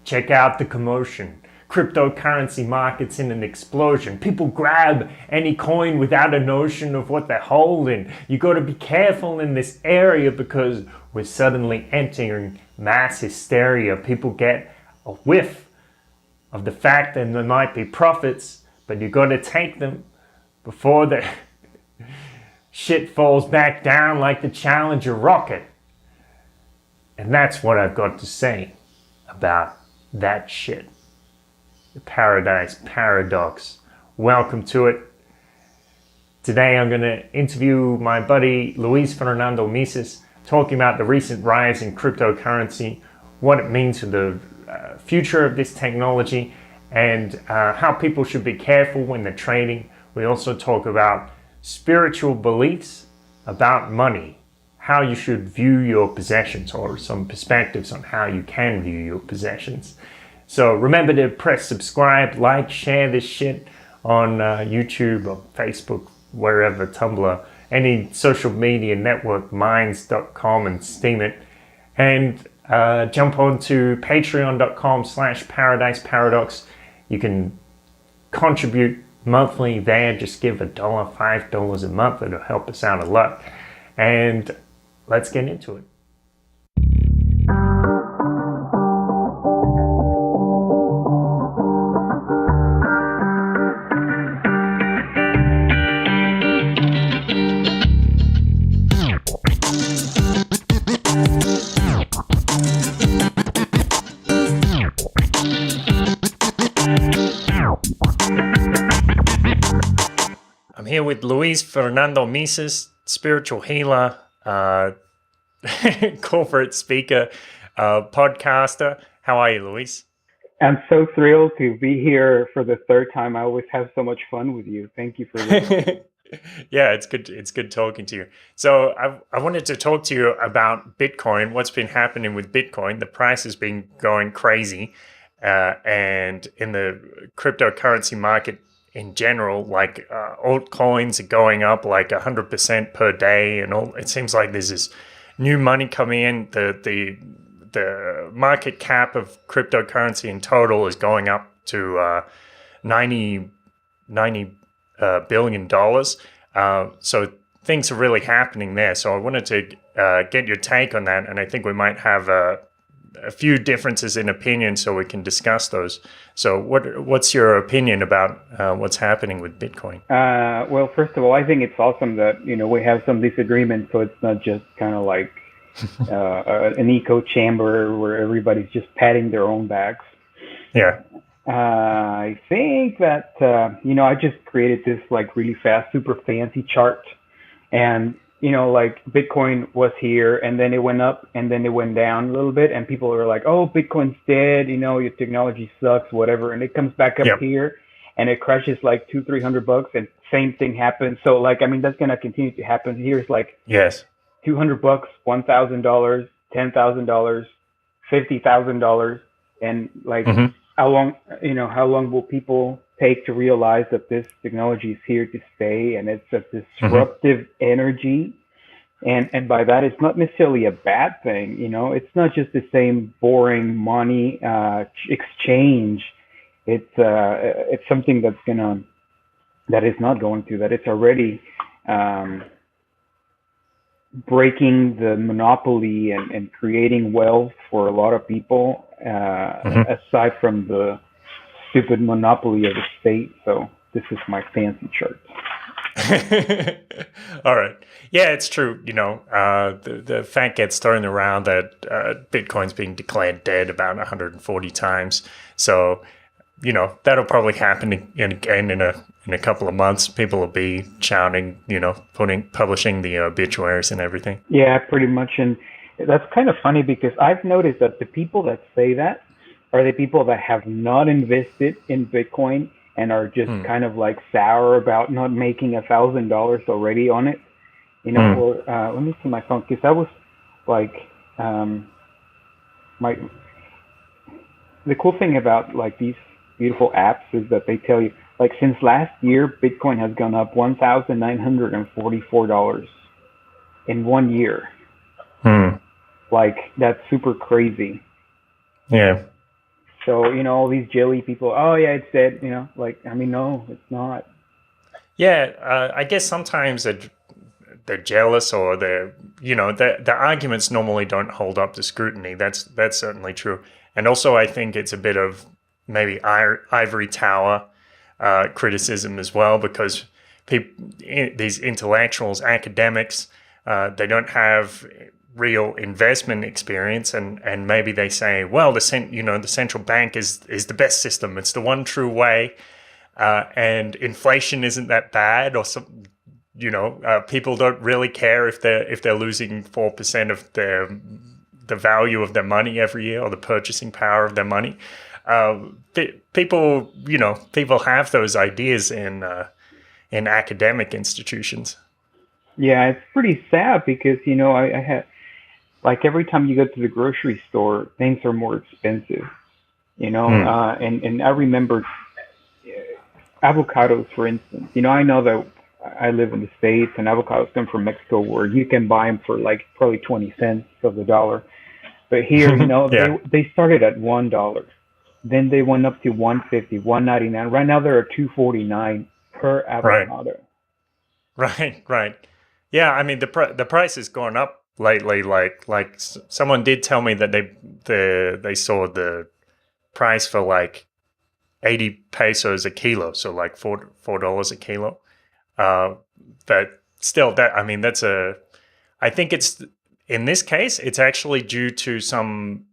Check out the commotion. Cryptocurrency markets in an explosion. People grab any coin without a notion of what they're holding. You got to be careful in this area because we're suddenly entering mass hysteria. People get a whiff of the fact that there might be profits, but you got to take them before the shit falls back down like the Challenger rocket. And that's what I've got to say about that shit. The Paradise Paradox. Welcome to it. Today I'm going to interview my buddy Luis Fernando Mises, talking about the recent rise in cryptocurrency, what it means for the future of this technology, and how people should be careful when they're trading. We also talk about spiritual beliefs about money, how you should view your possessions, or some perspectives on how you can view your possessions. So remember to press subscribe, like, share this shit on YouTube or Facebook, wherever, Tumblr, any social media network, minds.com and Steemit. And jump on to patreon.com/Paradise Paradox. You can contribute monthly there. Just give $1, $5 a month. It'll help us out a lot. And let's get into it. I'm here with Luis Fernando Mises, spiritual healer, corporate speaker, podcaster. How are you, Luis? I'm so thrilled to be here for the third time. I always have so much fun with you. Thank you for this. Yeah, it's good. It's good talking to you. So I wanted to talk to you about Bitcoin. What's been happening with Bitcoin? The price has been going crazy, and in the cryptocurrency market in general, like altcoins are going up like 100% per day, and all. It seems like there's this new money coming in. The market cap of cryptocurrency in total is going up to $90 billion. So things are really happening there. So I wanted to get your take on that, and I think we might have a few differences in opinion, so we can discuss those. So what's your opinion about what's happening with Bitcoin? Well, first of all, I think it's awesome that we have some disagreements, so it's not just kind of like an echo chamber where everybody's just patting their own backs. Yeah. I think that I just created this like really fast, super fancy chart, and like Bitcoin was here, and then it went up, and then it went down a little bit, and people are like, "Oh, Bitcoin's dead. Your technology sucks, whatever." And it comes back up here, and it crashes like $200-300, and same thing happens. So like, I mean, that's gonna continue to happen. Here's like yes, $200, $1,000, $10,000, $50,000, and like how long will people take to realize that this technology is here to stay, and it's a disruptive energy, and by that it's not necessarily a bad thing. It's not just the same boring money exchange. It's something that is not going to, that it's already breaking the monopoly and creating wealth for a lot of people, aside from the stupid monopoly of the state. So this is my fancy chart. All right. Yeah, it's true. The fact gets thrown around that Bitcoin's being declared dead about 140 times. So, that'll probably happen again in a couple of months. People will be shouting, publishing the obituaries and everything. Yeah, pretty much. And that's kind of funny because I've noticed that the people that say that are the people that have not invested in Bitcoin and are just kind of like sour about not making $1,000 already on it. Or let me see my phone, because I was like, the cool thing about like these beautiful apps is that they tell you, like, since last year, Bitcoin has gone up $1,944 in 1 year. Like, that's super crazy. Yeah. So, all these jelly people, oh yeah, it's dead, like, I mean, no, it's not. Yeah, I guess sometimes they're jealous, or the arguments normally don't hold up to scrutiny. That's certainly true. And also, I think it's a bit of maybe ivory tower criticism as well, because these intellectuals, academics, they don't have real investment experience, and maybe they say, well, the central bank is the best system. It's the one true way. And inflation isn't that bad, or some, people don't really care if they're losing 4% of the value of their money every year, or the purchasing power of their money. People have those ideas in academic institutions. Yeah, it's pretty sad because, I had, like, every time you go to the grocery store, things are more expensive, and I remember avocados, for instance. I know that I live in the States, and avocados come from Mexico, where you can buy them for like probably 20 cents of the dollar. But here, Yeah. they started at $1. Then they went up to 150, 199. Right now they're at 249 per Right. avocado. Right. Yeah, I mean the price has gone up lately. Like someone did tell me that they saw the price for like 80 pesos a kilo, so like $4 a kilo. But still, I think it's, in this case, it's actually due to some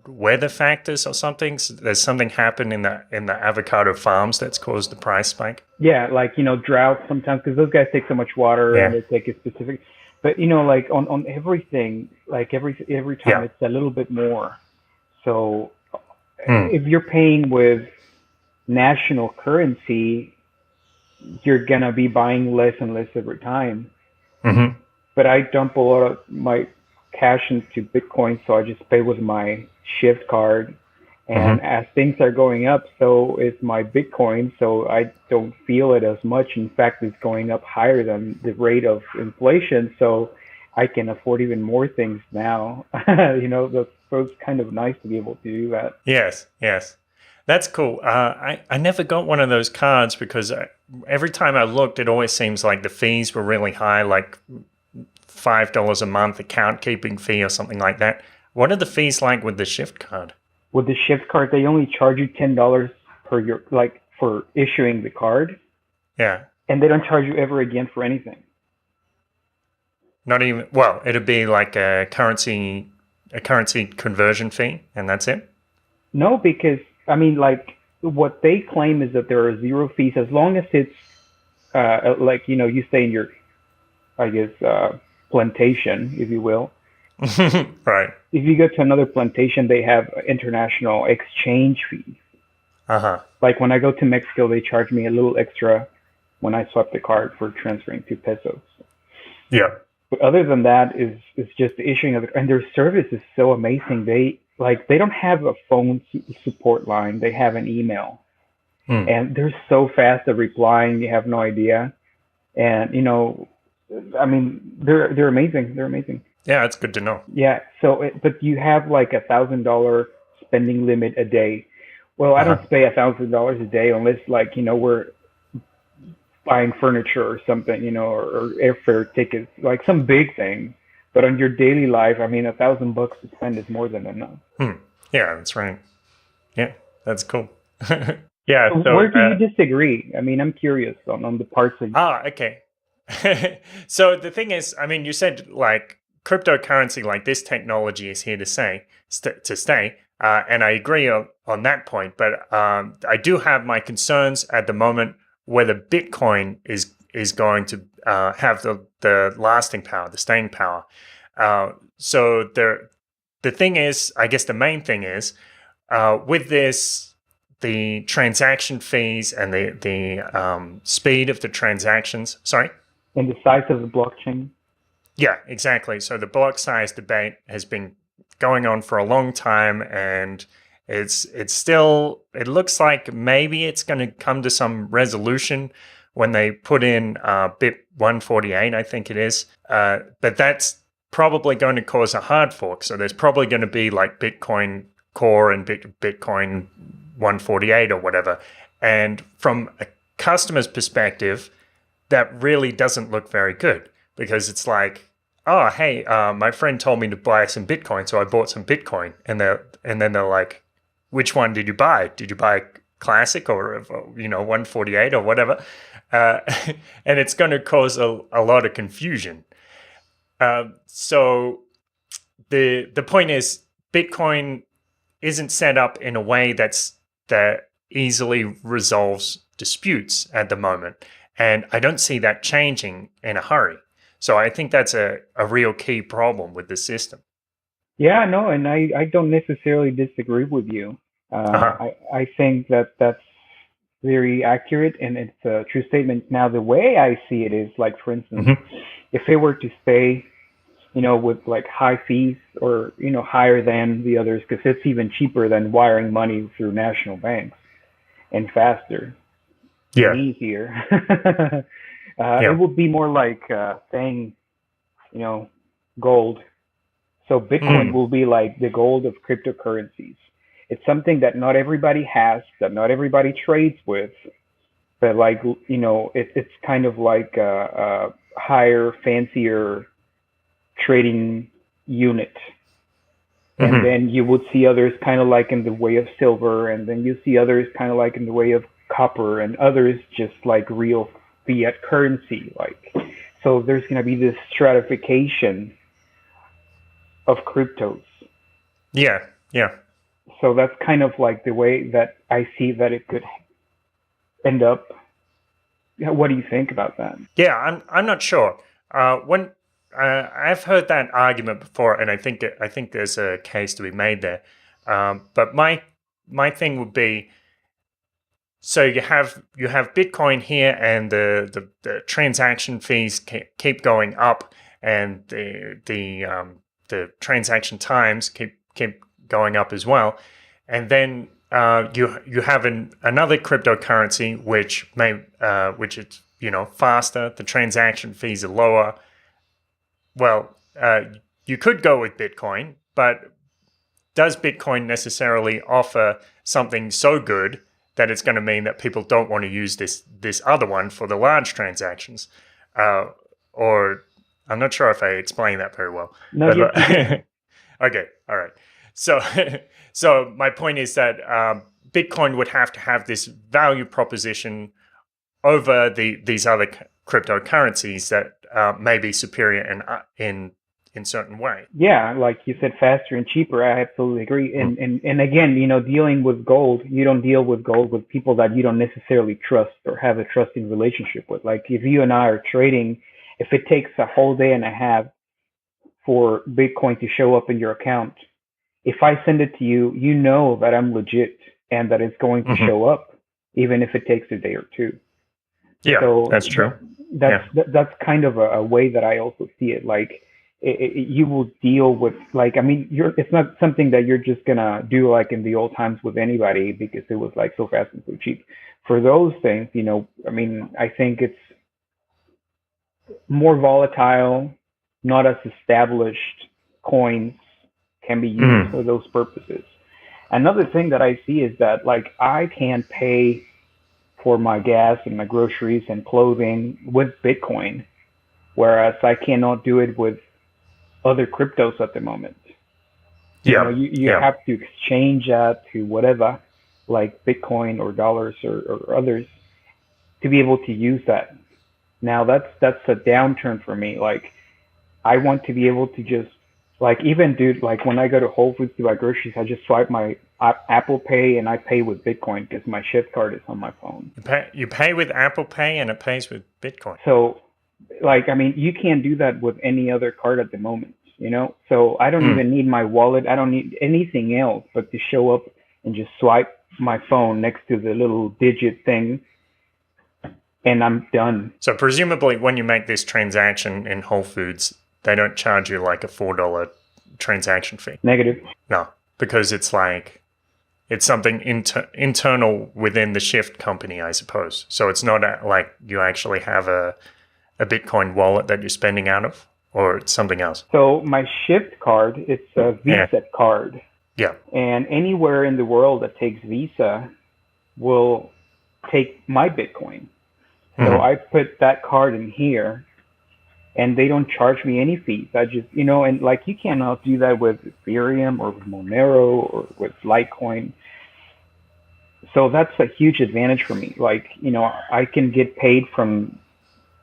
weather factors or something. So there's something happened in the avocado farms that's caused the price spike. Yeah, like, drought sometimes, because those guys take so much water, and Yeah. they take a specific. But, like on everything, like every time, Yeah. it's a little bit more. So Hmm. if you're paying with national currency, you're gonna be buying less and less every time. Mm-hmm. But I dump a lot of my cash into Bitcoin, so I just pay with my Shift card. And Mm-hmm. as things are going up, so is my Bitcoin. So I don't feel it as much. In fact, it's going up higher than the rate of inflation. So I can afford even more things now. So it's kind of nice to be able to do that. Yes. That's cool. I never got one of those cards because every time I looked, it always seems like the fees were really high, like $5 a month account keeping fee or something like that. What are the fees like with the Shift card? With the Shift card, they only charge you $10 per year, like for issuing the card, Yeah. and they don't charge you ever again for anything. Not even, well, it'd be like a currency conversion fee, and that's it. No, because I mean, like, what they claim is that there are zero fees as long as it's like, you stay in your, I guess, plantation, if you will. Right. If you go to another plantation, they have international exchange fees. Uh-huh. Like when I go to Mexico, they charge me a little extra when I swipe the card for transferring 2 pesos. Yeah. But other than that, is just the issuing of it, and their service is so amazing. They don't have a phone support line; they have an email, Hmm. and they're so fast at replying. You have no idea, and I mean, they're amazing. They're amazing. Yeah, that's good to know. Yeah. So, but you have like $1,000 spending limit a day. Well, I don't Uh-huh. spend $1,000 a day unless, like, we're buying furniture or something, or airfare tickets, like some big thing. But on your daily life, I mean, $1,000 to spend is more than enough. Yeah, that's right. Yeah, that's cool. Yeah, So so where do you disagree? I mean, I'm curious on the parts of. okay. So the thing is, I mean, you said like cryptocurrency, like this technology is here to stay, and I agree on that point. But I do have my concerns at the moment whether Bitcoin is going to have the lasting power, the staying power. So the thing is, I guess the main thing is with this. The transaction fees and the speed of the transactions. Sorry? And the size of the blockchain. Yeah, exactly. So the block size debate has been going on for a long time, and it's still, it looks like maybe it's going to come to some resolution when they put in bit 148, I think it is. But that's probably going to cause a hard fork. So there's probably going to be like Bitcoin Core and Bitcoin 148 or whatever. And from a customer's perspective, that really doesn't look very good, because it's like, oh, hey, my friend told me to buy some Bitcoin, so I bought some Bitcoin. And then they're like, which one did you buy? Did you buy Classic or 148 or whatever? And it's going to cause a lot of confusion. So the point is, Bitcoin isn't set up in a way that easily resolves disputes at the moment. And I don't see that changing in a hurry. So I think that's a real key problem with the system. Yeah, no, and I don't necessarily disagree with you. I think that that's very accurate and it's a true statement. Now, the way I see it is like, for instance, if it were to stay, with like high fees or, higher than the others, because it's even cheaper than wiring money through national banks and faster and easier. It would be more like saying, gold. So Bitcoin will be like the gold of cryptocurrencies. It's something that not everybody has, that not everybody trades with, but like, it's kind of like a higher, fancier trading unit. And then you would see others kind of like in the way of silver, and then you see others kind of like in the way of copper, and others just like real fiat currency. So there's going to be this stratification of cryptos. Yeah. So that's kind of like the way that I see that it could end up. What do you think about that? Yeah, I'm not sure. When I've heard that argument before, and I think there's a case to be made there. But my thing would be, so you have Bitcoin here, and the transaction fees keep going up, and the transaction times keep going up as well, and then you have another cryptocurrency which is faster. The transaction fees are lower. Well, you could go with Bitcoin, but does Bitcoin necessarily offer something so good that it's going to mean that people don't want to use this other one for the large transactions? Or I'm not sure if I explained that very well. No, Okay, all right. So my point is that Bitcoin would have to have this value proposition over these other cryptocurrencies that may be superior in certain way. Yeah, like you said, faster and cheaper. I absolutely agree. And again, dealing with gold, you don't deal with gold with people that you don't necessarily trust or have a trusting relationship with. Like if you and I are trading, if it takes a whole day and a half for Bitcoin to show up in your account, if I send it to you, you know that I'm legit and that it's going to show up, even if it takes a day or two. Yeah, so that's true. That's kind of a way that I also see it. Like you will deal with, like, I mean, it's not something that you're just gonna do like in the old times with anybody because it was like so fast and so cheap. For those things, I mean, I think it's more volatile, not as established coins can be used for those purposes. Another thing that I see is that, like, I can pay for my gas and my groceries and clothing with Bitcoin, whereas I cannot do it with other cryptos at the moment. You have to exchange that to whatever, like Bitcoin or dollars or others, to be able to use that. Now that's a downturn for me. Like, I want to be able to just, like, even dude, like when I go to Whole Foods to buy groceries, I just swipe my Apple Pay and I pay with Bitcoin because my shift card is on my phone. You pay with Apple Pay and it pays with Bitcoin. So, like, I mean, you can't do that with any other card at the moment, So I don't even need my wallet. I don't need anything else but to show up and just swipe my phone next to the little digit thing, and I'm done. So presumably when you make this transaction in Whole Foods, they don't charge you like a $4 transaction fee. Negative. No, because it's something internal within the Shift company, I suppose. So it's not like you actually have a Bitcoin wallet that you're spending out of, or it's something else. So my Shift card, it's a Visa card. Yeah. And anywhere in the world that takes Visa will take my Bitcoin. So I put that card in here, and they don't charge me any fees. I just, and like you cannot do that with Ethereum or with Monero or with Litecoin. So that's a huge advantage for me. Like, I can get paid from,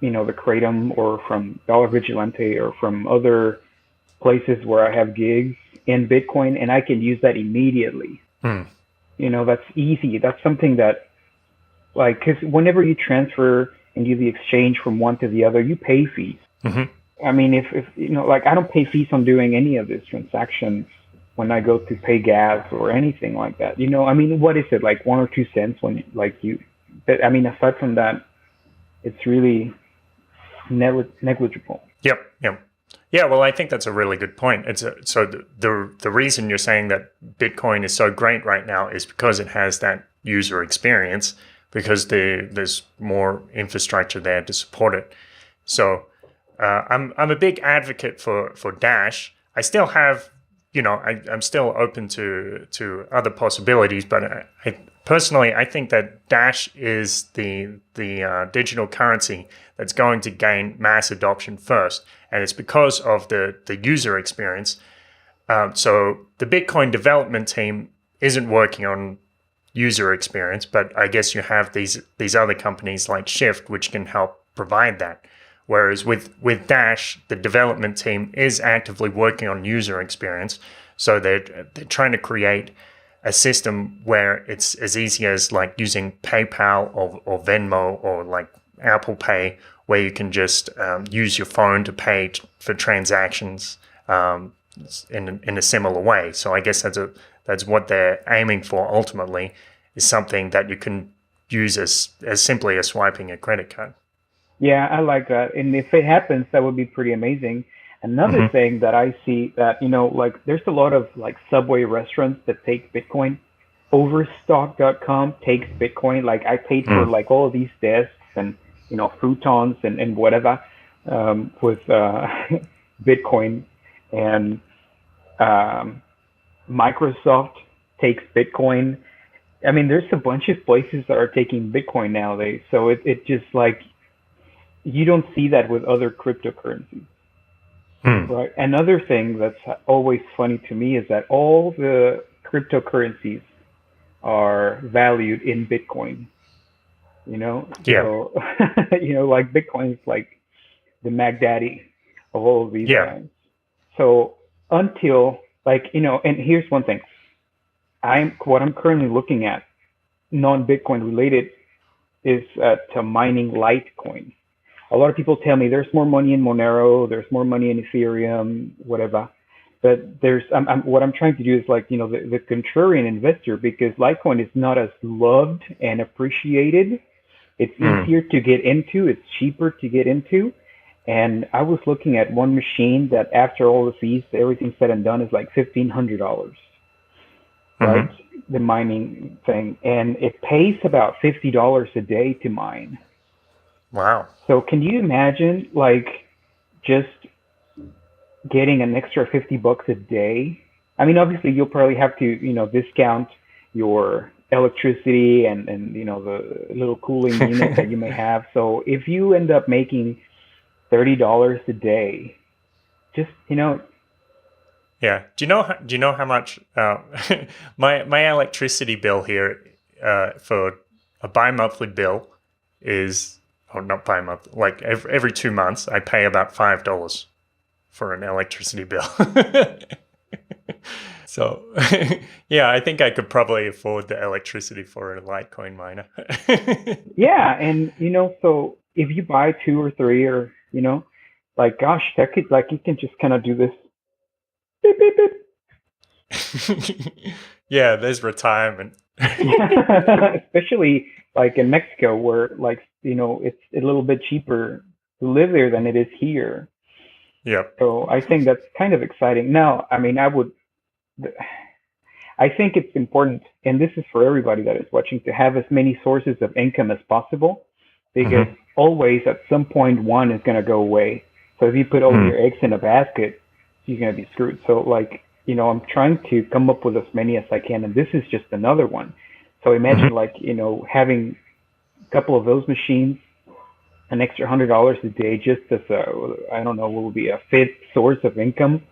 the Kratom or from Dollar Vigilante or from other places where I have gigs in Bitcoin, and I can use that immediately. That's easy. That's something that, like, because whenever you transfer and do the exchange from one to the other, you pay fees. I mean, if like, I don't pay fees on doing any of these transactions when I go to pay gas or anything like that. I mean, what is it, like 1 or 2 cents when, like, I mean, aside from that, it's really negligible. Yep. Yeah, well, I think that's a really good point. So the reason you're saying that Bitcoin is so great right now is because it has that user experience, because there's more infrastructure there to support it. So I'm a big advocate for Dash. I still have, I'm still open to other possibilities, but I personally, I think that Dash is the digital currency that's going to gain mass adoption first, and it's because of the user experience. So the Bitcoin development team isn't working on user experience, but I guess you have these other companies like Shift, which can help provide that. Whereas with Dash, the development team is actively working on user experience. So they're trying to create a system where it's as easy as like using PayPal or Venmo or like Apple Pay, where you can just use your phone to pay for transactions in a similar way. So I guess that's what they're aiming for ultimately, is something that you can use as simply as swiping a credit card. Yeah, I like that. And if it happens, that would be pretty amazing. Another thing that I see that, like, there's a lot of like Subway restaurants that take Bitcoin. Overstock.com takes Bitcoin. Like, I paid for like all of these desks and, futons and whatever with Bitcoin. And Microsoft takes Bitcoin. I mean, there's a bunch of places that are taking Bitcoin nowadays. So it just, like, you don't see that with other cryptocurrencies. Right. Another thing that's always funny to me is that all the cryptocurrencies are valued in Bitcoin. Yeah. So, like, Bitcoin is like the Mac Daddy of all of these guys. So until, like, and here's one thing. What I'm currently looking at, non-Bitcoin related, is to mining Litecoin. A lot of people tell me there's more money in Monero, there's more money in Ethereum, whatever. But what I'm trying to do is, like, the contrarian investor, because Litecoin is not as loved and appreciated. It's easier to get into. It's cheaper to get into. And I was looking at one machine that, after all the fees, everything said and done, is like $1,500, right? The mining thing. And it pays about $50 a day to mine. Wow. So can you imagine, like, just getting an extra $50 a day? I mean, obviously you'll probably have to, discount your electricity and the little cooling unit that you may have. So if you end up making $30 a day, just, Yeah. Do you know how much my electricity bill here for a bi-monthly bill is, or not bi-monthly, like every 2 months, I pay about $5 for an electricity bill. So, yeah, I think I could probably afford the electricity for a Litecoin miner. Yeah, and so if you buy 2 or 3, or like, gosh, that could, like, you can just kind of do this. Beep, beep, beep. Yeah, there's retirement. Especially like in Mexico, where, like, it's a little bit cheaper to live there than it is here. Yep. So I think that's kind of exciting. Now, I mean, I think it's important, and this is for everybody that is watching, to have as many sources of income as possible, because always at some point one is going to go away. So if you put all your eggs in a basket, you're going to be screwed. So, like, I'm trying to come up with as many as I can, and this is just another one. So imagine like, having a couple of those machines, an extra $100 a day, just as I don't know, will be a fifth source of income.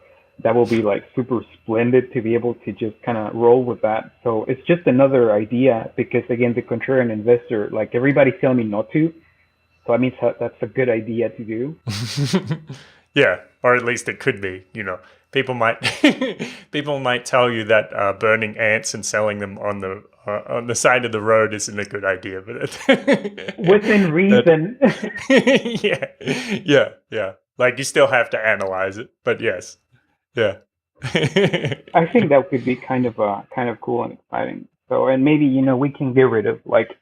That will be like super splendid to be able to just kind of roll with that. So it's just another idea because again, the contrarian investor, like everybody's telling me not to. So I mean, that's a good idea to do. Yeah, or at least it could be. People might people might tell you that burning ants and selling them on the side of the road isn't a good idea, but Within reason. yeah. Like you still have to analyze it, but yes, yeah. I think that could be kind of cool and exciting. So, and maybe we can get rid of like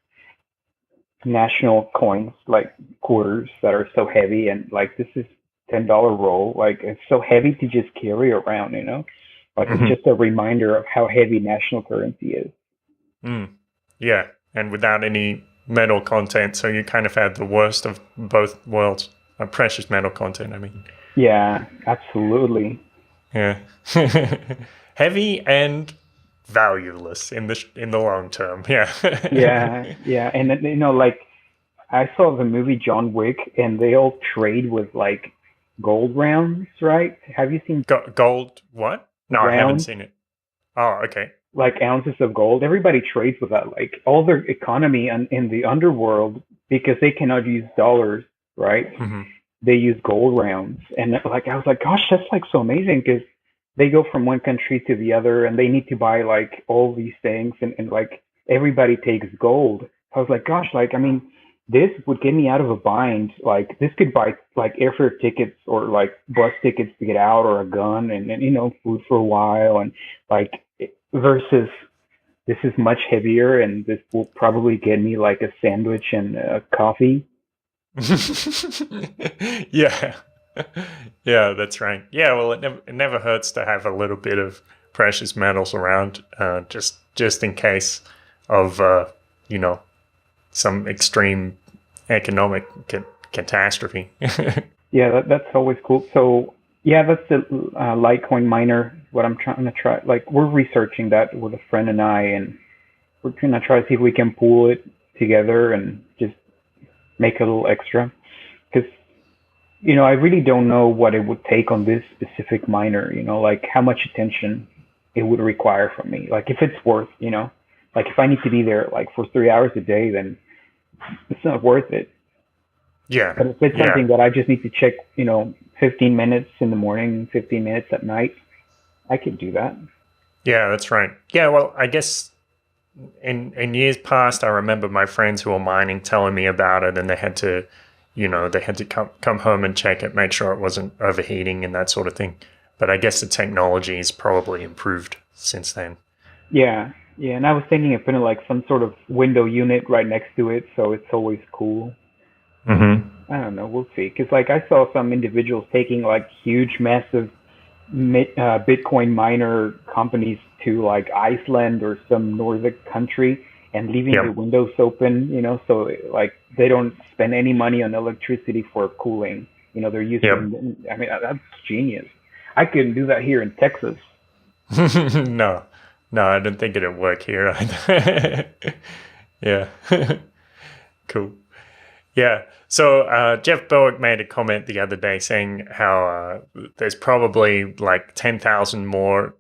national coins, like quarters that are so heavy, and like this is $10 roll. Like it's so heavy to just carry around. Like it's just a reminder of how heavy national currency is. Yeah, and without any metal content, so you kind of have the worst of both worlds. Precious metal content, I mean. Yeah, absolutely. Yeah. Heavy and valueless in the long term. Yeah. Yeah, and like I saw the movie John Wick, and they all trade with like gold rounds, right? Have you seen gold? What? No, I haven't rounds, seen it. Oh, okay. like ounces of gold? Everybody trades with that. Like all their economy in the underworld, because they cannot use dollars, right? They use gold rounds, and like I was like, gosh, that's like so amazing because they go from one country to the other, and they need to buy like all these things, and like everybody takes gold. I was like, gosh, like I mean, this would get me out of a bind. Like this could buy like airfare tickets or like bus tickets to get out, or a gun, and food for a while, and like versus this is much heavier, and this will probably get me like a sandwich and a coffee. Yeah. Yeah, that's right. Yeah, well, it never hurts to have a little bit of precious metals around, just in case of some extreme economic catastrophe. Yeah, that's always cool. So yeah, that's the Litecoin miner. What I'm trying to try, like we're researching that with a friend and I, and we're gonna try to see if we can pool it together and just make a little extra. Because I really don't know what it would take on this specific miner. Like how much attention it would require from me. Like if it's worth, like if I need to be there like for 3 hours a day, then it's not worth it. Yeah. But if it's something that I just need to check, 15 minutes in the morning, 15 minutes at night, I could do that. Yeah, that's right. Yeah, well, I guess in years past, I remember my friends who were mining telling me about it, and they had to, come home and check it, make sure it wasn't overheating and that sort of thing. But I guess the technology has probably improved since then. Yeah, and I was thinking of putting like some sort of window unit right next to it, so it's always cool. I don't know, we'll see. Because like I saw some individuals taking like huge, massive Bitcoin miner companies to like Iceland or some Nordic country and leaving the windows open, so like they don't spend any money on electricity for cooling. They're using. I mean, that's genius. I couldn't do that here in Texas. No, I don't think it'd work here either. Yeah. Cool. Yeah. So Jeff Berwick made a comment the other day saying how there's probably like 10,000 more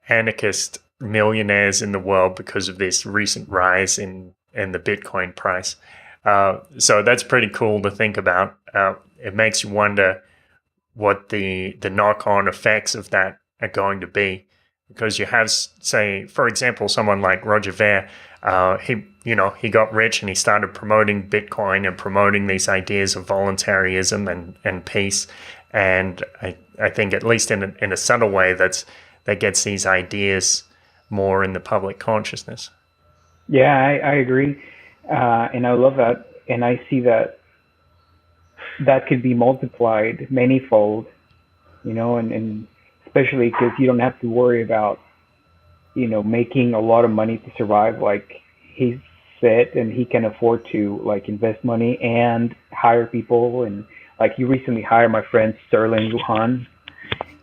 anarchist millionaires in the world because of this recent rise in the Bitcoin price. So that's pretty cool to think about. It makes you wonder what the knock-on effects of that are going to be, because you have, say, for example, someone like Roger Ver. He got rich and he started promoting Bitcoin and promoting these ideas of voluntarism and peace. And I think, at least in a subtle way, that gets these ideas more in the public consciousness. Yeah, I agree, and I love that, and I see that could be multiplied manyfold, and especially because you don't have to worry about making a lot of money to survive. Like he's set and he can afford to like invest money and hire people, and like you recently hired my friend Sterling Lujan.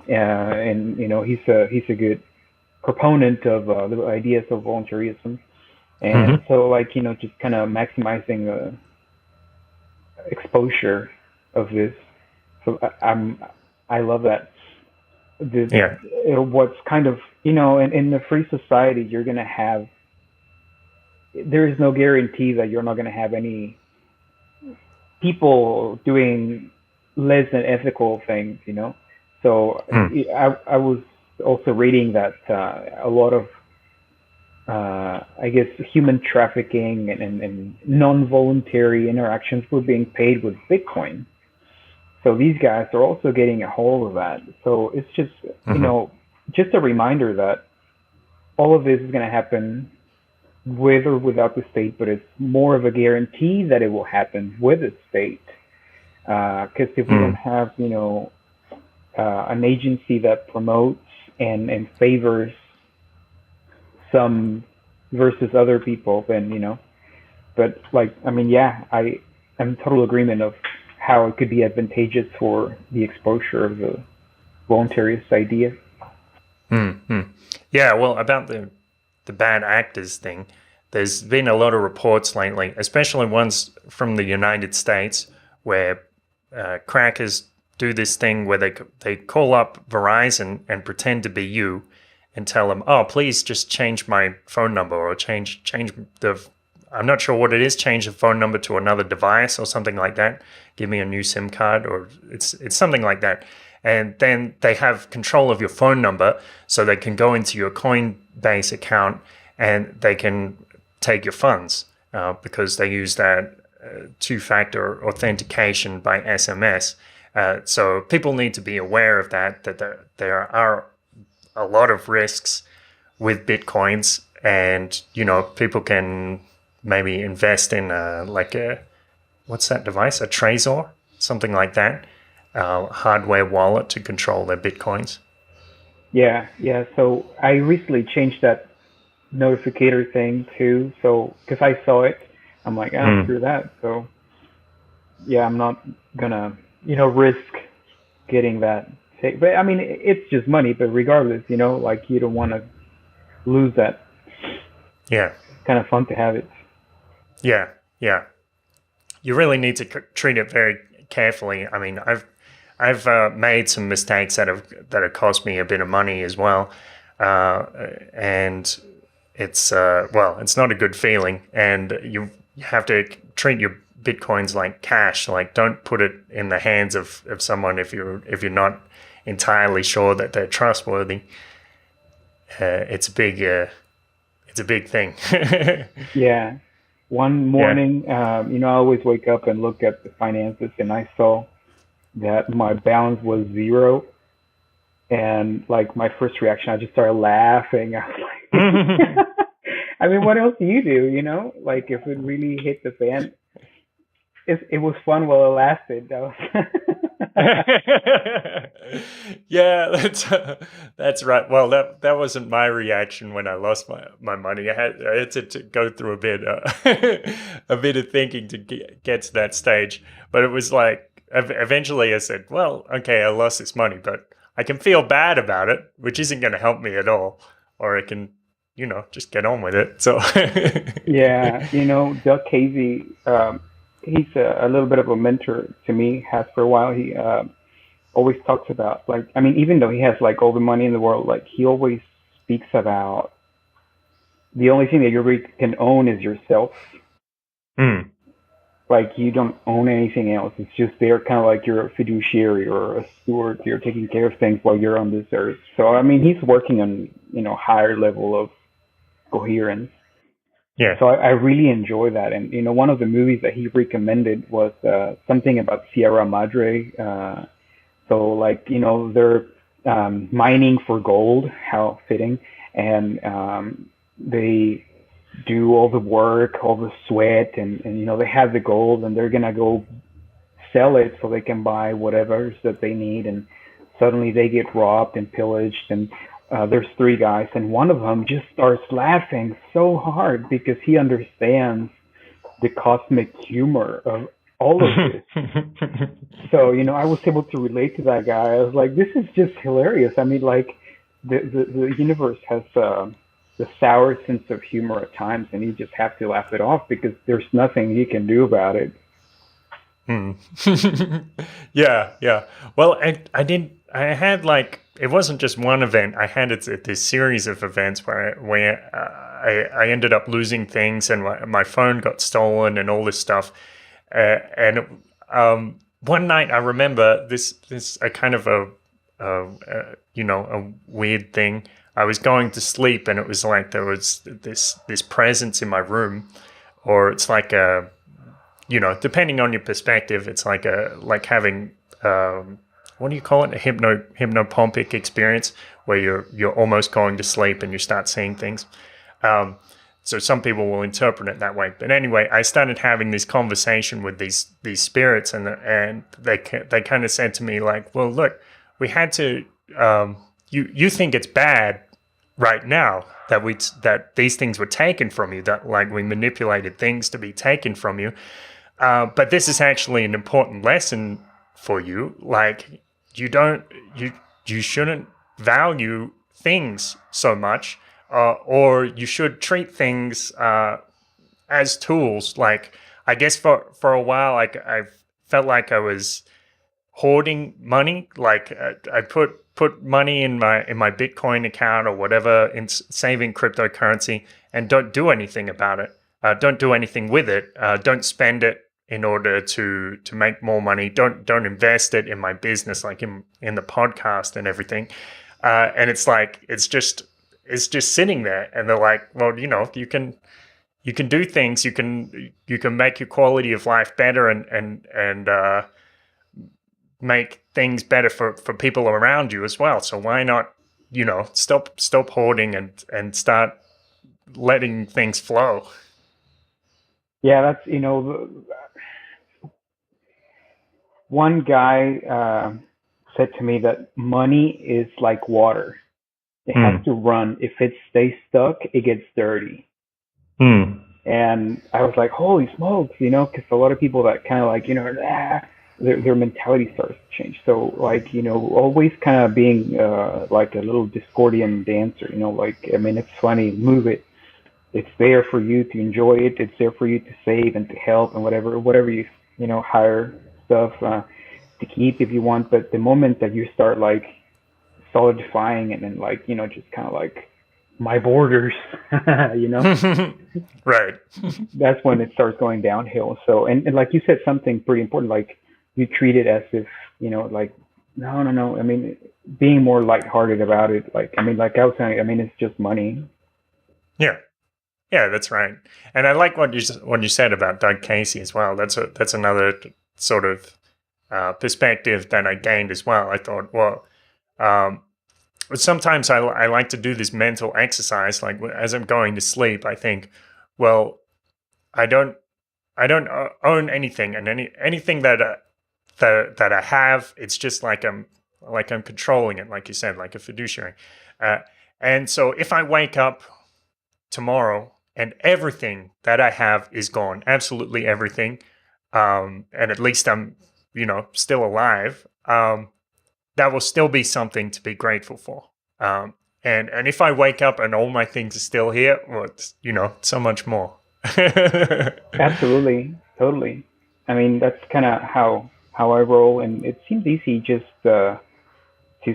and he's a good proponent of the ideas of voluntarism, and Mm-hmm. so like just kind of maximizing the exposure of this. So I love that. Yeah. What's kind of in the free society, you're gonna have there is no guarantee that you're not gonna have any people doing less than ethical things, So Mm. I was also reading that a lot of I guess human trafficking and non-voluntary interactions were being paid with Bitcoin. So these guys are also getting a hold of that. So it's just Mm-hmm. just a reminder that all of this is going to happen with or without the state, but it's more of a guarantee that it will happen with the state. Because if we don't Mm. have, an agency that promotes and favors some versus other people, then But like, I mean, yeah, I'm in total agreement of how it could be advantageous for the exposure of the voluntarist idea. Mm-hmm. Yeah, well, about the bad actors thing, there's been a lot of reports lately, especially ones from the United States, where crackers do this thing where they call up Verizon and pretend to be you, and tell them, "Oh, please just change my phone number or change the I'm not sure what it is, change the phone number to another device or something like that. Give me a new SIM card," or it's something like that. And then they have control of your phone number, so they can go into your Coinbase account and they can take your funds because they use that two-factor authentication by SMS. So people need to be aware of that there are a lot of risks with Bitcoins, and people can maybe invest in like a what's that device? A Trezor, something like that, hardware wallet to control their Bitcoins. Yeah, yeah. So I recently changed that notificator thing too. So because I saw it, I'm like, ah, Mm. screw that. So yeah, I'm not gonna, risk getting that. But I mean, it's just money. But regardless, like you don't want to lose that. Yeah, It's kind of fun to have it. yeah, yeah. You really need to treat it very carefully. I mean, I've made some mistakes that have cost me a bit of money as well, uh, and it's well, it's not a good feeling, and you have to treat your bitcoins like cash. Like, don't put it in the hands of someone if you're not entirely sure that they're trustworthy. It's a big thing. Yeah. One Yeah. morning, I always wake up and look at the finances, and I saw that my balance was zero. And like my first reaction, I just started laughing. I was like, I mean, what else do you do? Like if it really hit the fan, it was fun while it lasted. That was Yeah, that's right. Well, that wasn't my reaction when I lost my money. I had to go through a bit a bit of thinking to get to that stage. But it was like eventually I said, "Well, okay, I lost this money, but I can feel bad about it, which isn't going to help me at all, or I can, just get on with it." So, Yeah, Doug Casey, he's a little bit of a mentor to me, has for a while. He always talks about, like, I mean, even though he has like all the money in the world, like he always speaks about the only thing that you really can own is yourself. Hmm. Like you don't own anything else. It's just there, kind of like you're a fiduciary or a steward. You're taking care of things while you're on this earth. So I mean, he's working on higher level of coherence. Yeah. So I really enjoy that. And one of the movies that he recommended was something about Sierra Madre. So like they're mining for gold. How fitting. And they do all the work, all the sweat, and they have the gold, and they're gonna go sell it so they can buy whatever that they need, and suddenly they get robbed and pillaged, and there's three guys, and one of them just starts laughing so hard because he understands the cosmic humor of all of this. So, I was able to relate to that guy. I was like, this is just hilarious. I mean, like, the universe has the sour sense of humor at times, and you just have to laugh it off because there's nothing you can do about it. Hmm. Yeah. Well, I had like, it wasn't just one event. I had this series of events where I ended up losing things, and my phone got stolen and all this stuff. And one night I remember this a kind of a weird thing. I was going to sleep, and it was like there was this presence in my room, or it's like a, depending on your perspective, it's like having what do you call it? A hypnopompic experience where you're almost going to sleep and you start seeing things. So some people will interpret it that way. But anyway, I started having this conversation with these spirits, and they kind of said to me like, "Well, look, we had to. You think it's bad right now that these things were taken from you, that like we manipulated things to be taken from you. But this is actually an important lesson for you. Like you shouldn't value things so much, or you should treat things as tools. Like I guess for a while, like I felt like I was hoarding money. Like I put money in my Bitcoin account or whatever in saving cryptocurrency, and don't do anything about it. Don't do anything with it. Don't spend it in order to make more money. Don't invest it in my business, like in the podcast and everything. And it's like it's just sitting there, and they're like, well, you can do things. You can make your quality of life better and make things better for people around you as well. So why not, stop hoarding and start letting things flow. Yeah, that's one guy said to me that money is like water. It has to run. If it stays stuck, it gets dirty. And I was like, holy smokes, because a lot of people that kind of like, their mentality starts to change. So like, always kind of being like a little Discordian dancer, like, I mean, it's funny, move it. It's there for you to enjoy it. It's there for you to save and to help and whatever you, hire stuff to keep if you want. But the moment that you start like solidifying and then like, just kind of like my borders, Right. that's when it starts going downhill. So, and like you said, something pretty important, like you treat it as if, like, no. I mean, being more lighthearted about it. Like, I mean, like I was saying, I mean, it's just money. Yeah, that's right. And I like what you said about Doug Casey as well. That's another sort of perspective that I gained as well. I thought, well, sometimes I like to do this mental exercise. Like as I'm going to sleep, I think, well, I don't own anything, and anything that I have, it's just like I'm controlling it, like you said, like a fiduciary. And so if I wake up tomorrow and everything that I have is gone, absolutely everything, and at least I'm, still alive, that will still be something to be grateful for. And if I wake up and all my things are still here, well, it's, so much more. Absolutely, totally. I mean, that's kind of how I roll, and it seems easy just to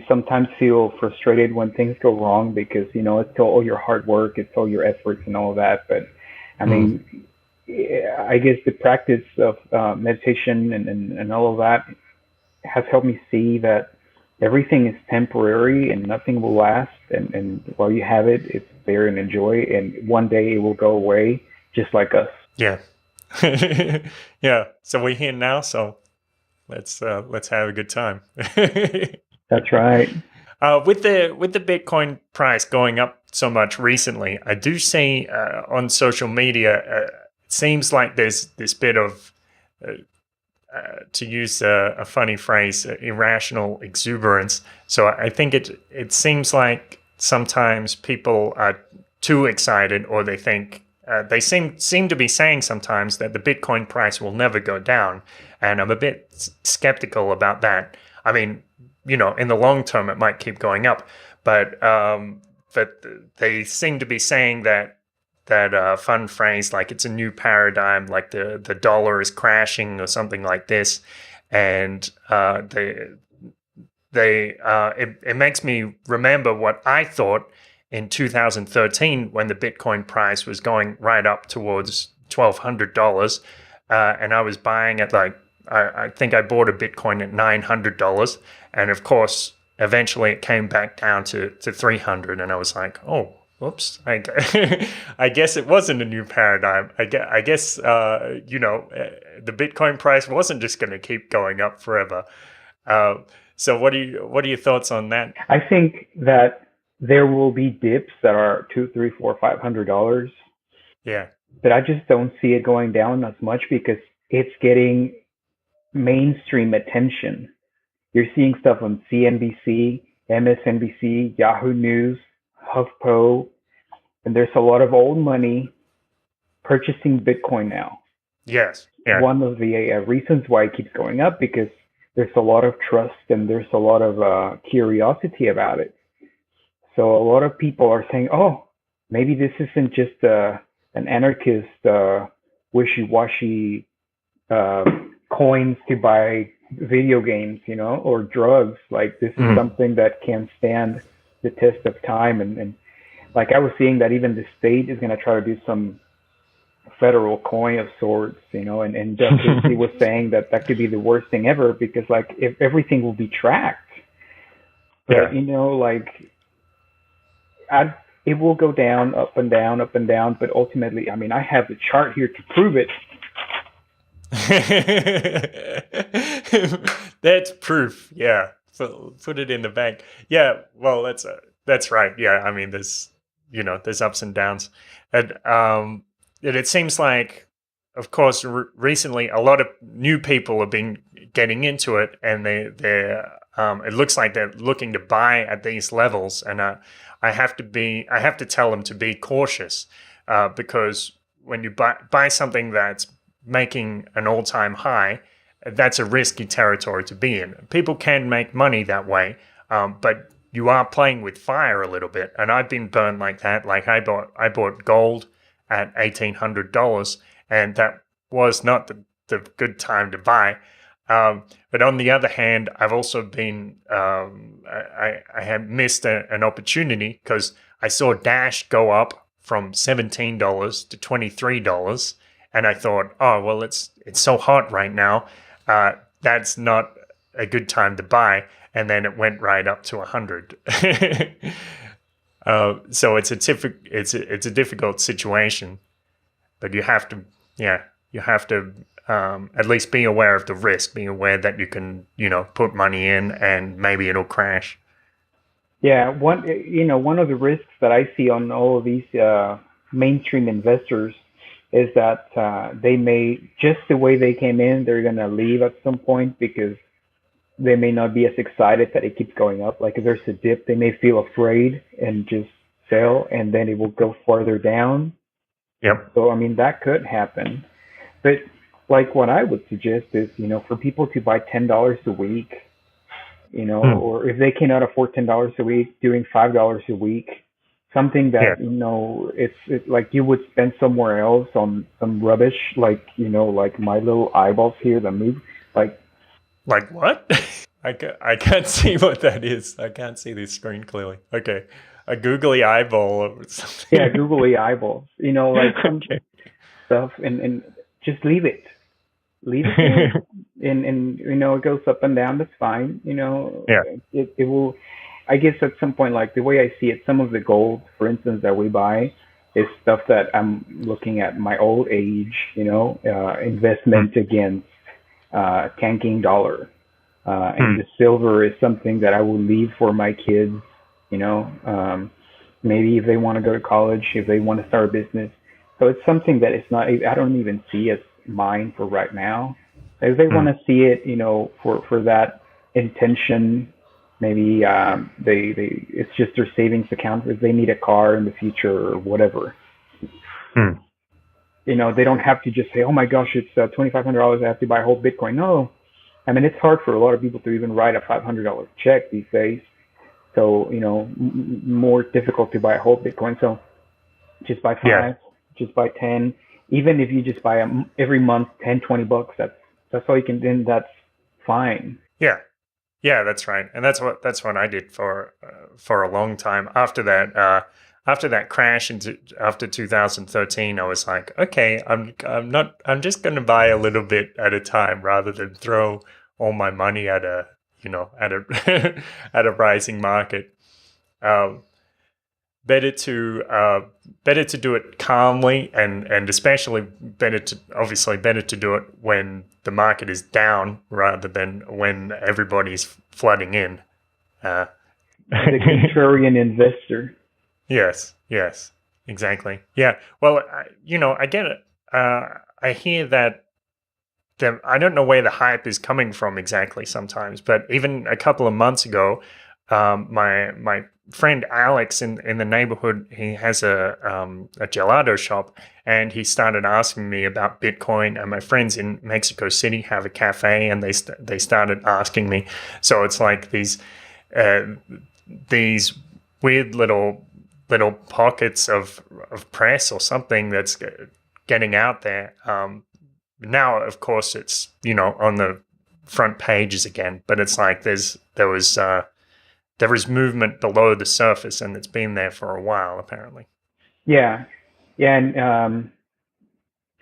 sometimes feel frustrated when things go wrong because it's all your hard work, it's all your efforts and all of that. But I mean, I guess the practice of meditation and all of that has helped me see that everything is temporary and nothing will last. And while you have it, it's there and enjoy. And one day it will go away, just like us. Yeah. Yeah. So we're here now. So let's have a good time. That's right. With the Bitcoin price going up so much recently, I do see on social media, it seems like there's this bit of, to use a funny phrase, irrational exuberance. So I think it seems like sometimes people are too excited, or they think they seem to be saying sometimes that the Bitcoin price will never go down, and I'm a bit skeptical about that. I mean, in the long term, it might keep going up, but they seem to be saying that fun phrase, like it's a new paradigm, like the dollar is crashing or something like this, and it makes me remember what I thought in 2013 when the Bitcoin price was going right up towards $1,200, and I was buying at I think I bought a Bitcoin at $900, and of course eventually it came back down to 300, and I was like, oh, whoops, I guess it wasn't a new paradigm. I guess the Bitcoin price wasn't just going to keep going up forever. So what are your thoughts on that? I think that there will be dips that are $200, $300, $400, $500. Yeah. But I just don't see it going down as much because it's getting mainstream attention. You're seeing stuff on CNBC, MSNBC, Yahoo News, HuffPo, and there's a lot of old money purchasing Bitcoin now. Yes. Yeah. One of the reasons why it keeps going up because there's a lot of trust and there's a lot of curiosity about it. So a lot of people are saying, oh, maybe this isn't just an anarchist wishy-washy coins to buy video games, or drugs. Like this is something that can stand the test of time. And like I was seeing that even the state is going to try to do some federal coin of sorts, and Jeff Casey was saying that could be the worst thing ever because like if everything will be tracked. But it will go down, up and down, up and down. But ultimately, I mean, I have the chart here to prove it. That's proof. Yeah, put it in the bank. Yeah, well, that's right. Yeah, I mean, there's ups and downs, and it seems like, of course, recently a lot of new people have been getting into it, and they're it looks like they're looking to buy at these levels, and I have to tell them to be cautious because when you buy something that's making an all-time high, that's a risky territory to be in. People can make money that way, but you are playing with fire a little bit, and I've been burned like that. Like I bought gold at $1,800, and that was not the good time to buy. But on the other hand, I've also been I have missed an opportunity because I saw Dash go up from $17 to $23, and I thought, oh well, it's so hot right now. That's not a good time to buy, and then it went right up to 100. So it's a difficult situation, but you have to at least be aware of the risk, be aware that you can put money in and maybe it'll crash. Yeah, one of the risks that I see on all of these mainstream investors is that they may, just the way they came in, they're gonna leave at some point because they may not be as excited that it keeps going up. Like if there's a dip, they may feel afraid and just sell, and then it will go farther down. Yep. So I mean that could happen, but like what I would suggest is for people to buy $10 a week, or if they cannot afford $10 a week, doing $5 a week, something that it's like you would spend somewhere else on some rubbish, like like my little eyeballs here that move, like what? I can't see what that is. I can't see this screen clearly. Okay, a googly eyeball or something. Yeah, googly eyeballs. Like some stuff, and just leave it there. and it goes up and down. That's fine. It will. I guess at some point, like the way I see it, some of the gold, for instance, that we buy is stuff that I'm looking at my old age, investment against tanking dollar. And the silver is something that I will leave for my kids, maybe if they want to go to college, if they want to start a business. So it's something that it's not, I don't even see as mine for right now. If they want to see it, for that intention, maybe it's just their savings account if they need a car in the future or whatever. they don't have to just say, oh my gosh, it's $2,500. I have to buy a whole Bitcoin. No, I mean, it's hard for a lot of people to even write a $500 check these days. So, more difficult to buy a whole Bitcoin. So just buy Yeah. five, just buy 10. Even if you just buy every month, 10, $20, that's all you can, then that's fine. Yeah. Yeah, that's right, and that's what I did for a long time. After that crash after 2013, I was like, okay, I'm just going to buy a little bit at a time rather than throw all my money at a at a at a rising market. Um, better to do it calmly, and especially better to do it when the market is down rather than when everybody's flooding in. Uh, The contrarian investor. yes, exactly. Yeah. Well, I get it. I hear that I don't know where the hype is coming from exactly sometimes, but even a couple of months ago, my friend Alex in the neighborhood, he has a gelato shop, and he started asking me about Bitcoin. And my friends in Mexico City have a cafe, and they started asking me. So it's like these weird little pockets of press or something that's getting out there. Now, of course, it's on the front pages again, but it's like there is movement below the surface, and it's been there for a while, apparently. Yeah. Yeah. And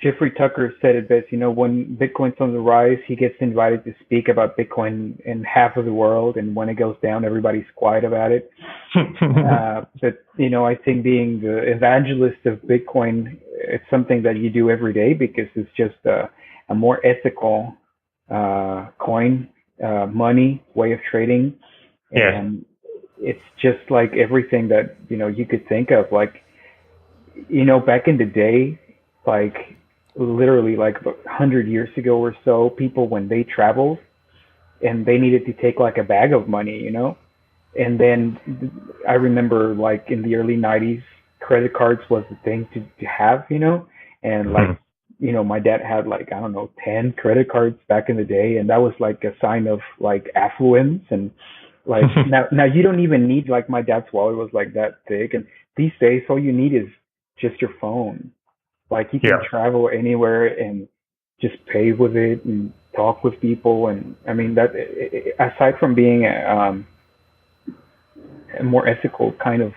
Jeffrey Tucker said it best, when Bitcoin's on the rise, he gets invited to speak about Bitcoin in half of the world. And when it goes down, everybody's quiet about it. But, I think being the evangelist of Bitcoin, it's something that you do every day because it's just a more ethical coin, money, way of trading. Yeah. And it's just like everything that, you could think of. Like, back in the day, like literally like 100 years ago or so, people, when they traveled and they needed to take like a bag of money, and then I remember like in the early 90s, credit cards was the thing to have, and like, my dad had like, I don't know, 10 credit cards back in the day. And that was like a sign of like affluence. And like now you don't even need, like, my dad's wallet was like that thick. And these days, all you need is just your phone. Like you can Yeah. travel anywhere and just pay with it and talk with people. And I mean, that aside from being a more ethical kind of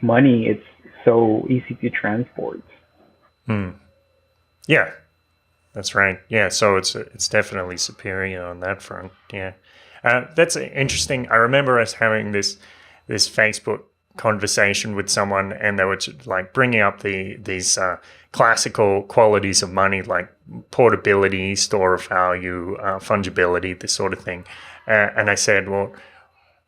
money, it's so easy to transport. Yeah, that's right. Yeah, so it's definitely superior on that front. Yeah, that's interesting. I remember us having this Facebook conversation with someone, and they were like bringing up these classical qualities of money, like portability, store of value, fungibility, this sort of thing. And I said, well,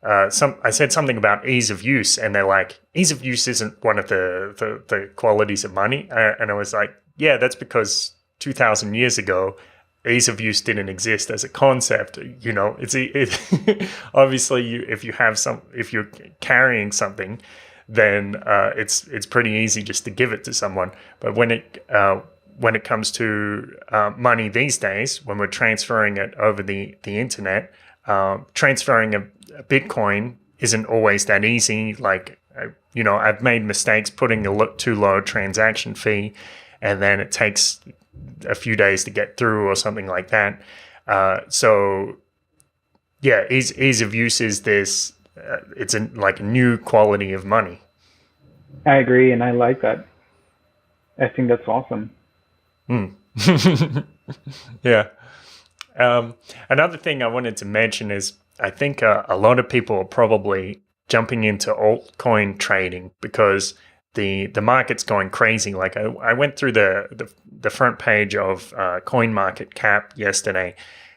I said something about ease of use, and they're like, ease of use isn't one of the qualities of money. And I was like, yeah, that's because 2,000 years ago, ease of use didn't exist as a concept. Obviously, if you're carrying something, then it's pretty easy just to give it to someone. But when it comes to money these days, when we're transferring it over the internet, transferring a Bitcoin isn't always that easy. Like, I've made mistakes putting a too low transaction fee, and then it takes a few days to get through or something like that. So, yeah, ease of use is this. It's like a new quality of money. I agree, and I like that. I think that's awesome. Yeah. Another thing I wanted to mention is I think a lot of people are probably jumping into altcoin trading because the market's going crazy. Like I went through the front page of CoinMarketCap yesterday,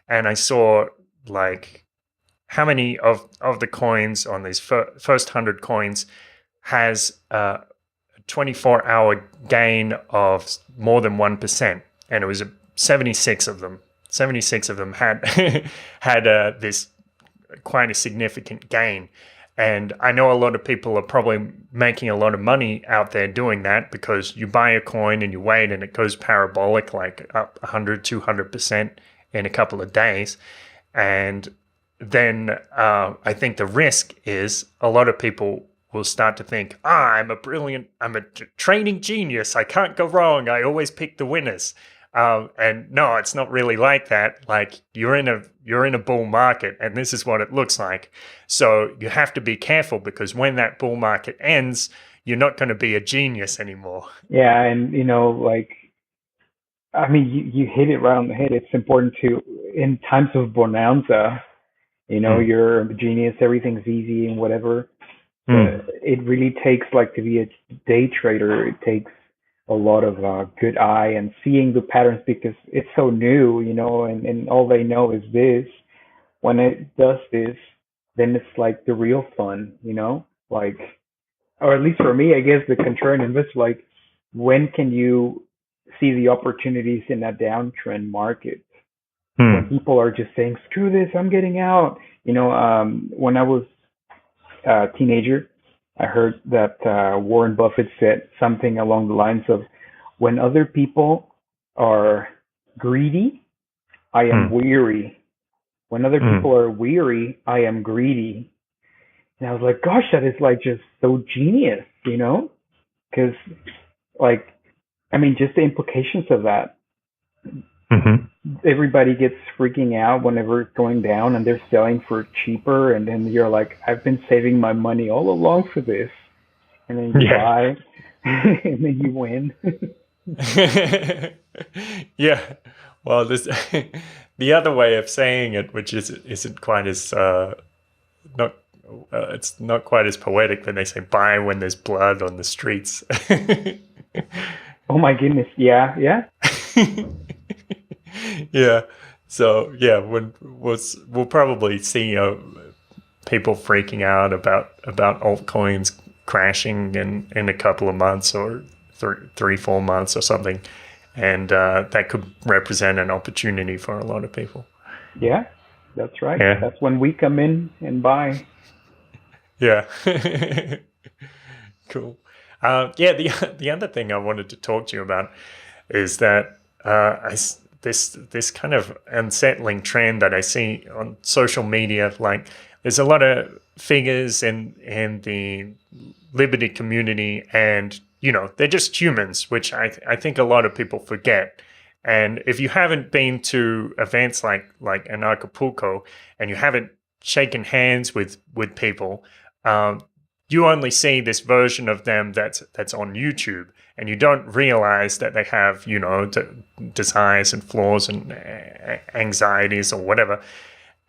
and I saw like how many of the coins on these first 100 coins has a 24-hour gain of more than 1%, and it was 76 of them. 76 of them had had this quite a significant gain. And I know a lot of people are probably making a lot of money out there doing that, because you buy a coin and you wait and it goes parabolic, like up 100, 200% in a couple of days. And then I think the risk is a lot of people will start to think, I'm a trading genius. I can't go wrong. I always pick the winners. And no, it's not really like that. Like, you're in a bull market, and this is what it looks like. So you have to be careful, because when that bull market ends, you're not going to be a genius anymore. Yeah, and like, I mean, you hit it right on the head. It's important to, in times of bonanza, Mm. you're a genius, everything's easy and whatever. Mm. It really takes, like, to be a day trader, it takes a lot of good eye and seeing the patterns, because it's so new, and all they know is this. When it does this, then it's like the real fun, like, or at least for me, I guess the contrarian investor, like, when can you see the opportunities in a downtrend market? When Mm. people are just saying, screw this, I'm getting out. When I was a teenager, I heard that Warren Buffett said something along the lines of, when other people are greedy, I am Mm. weary. When other Mm. people are weary, I am greedy. And I was like, gosh, that is like just so genius, Because, like, I mean, just the implications of that. Mhm. Everybody gets freaking out whenever it's going down and they're selling for cheaper. And then you're like, I've been saving my money all along for this. And then you Yeah. buy and then you win. Yeah. Well, this the other way of saying it, which isn't quite as not it's not quite as poetic, when they say buy when there's blood on the streets. Oh my goodness. Yeah. Yeah. Yeah. So yeah, we'll probably see people freaking out about altcoins crashing in a couple of months, or 3, 4 months or something, and that could represent an opportunity for a lot of people. Yeah. That's right. Yeah. That's when we come in and buy. Yeah. Cool. Yeah. The other thing I wanted to talk to you about is that this kind of unsettling trend that I see on social media. Like, there's a lot of figures in the liberty community, and they're just humans, which I think a lot of people forget. And if you haven't been to events like an Acapulco, and you haven't shaken hands with people, um, you only see this version of them that's on YouTube, and you don't realize that they have desires and flaws and anxieties or whatever.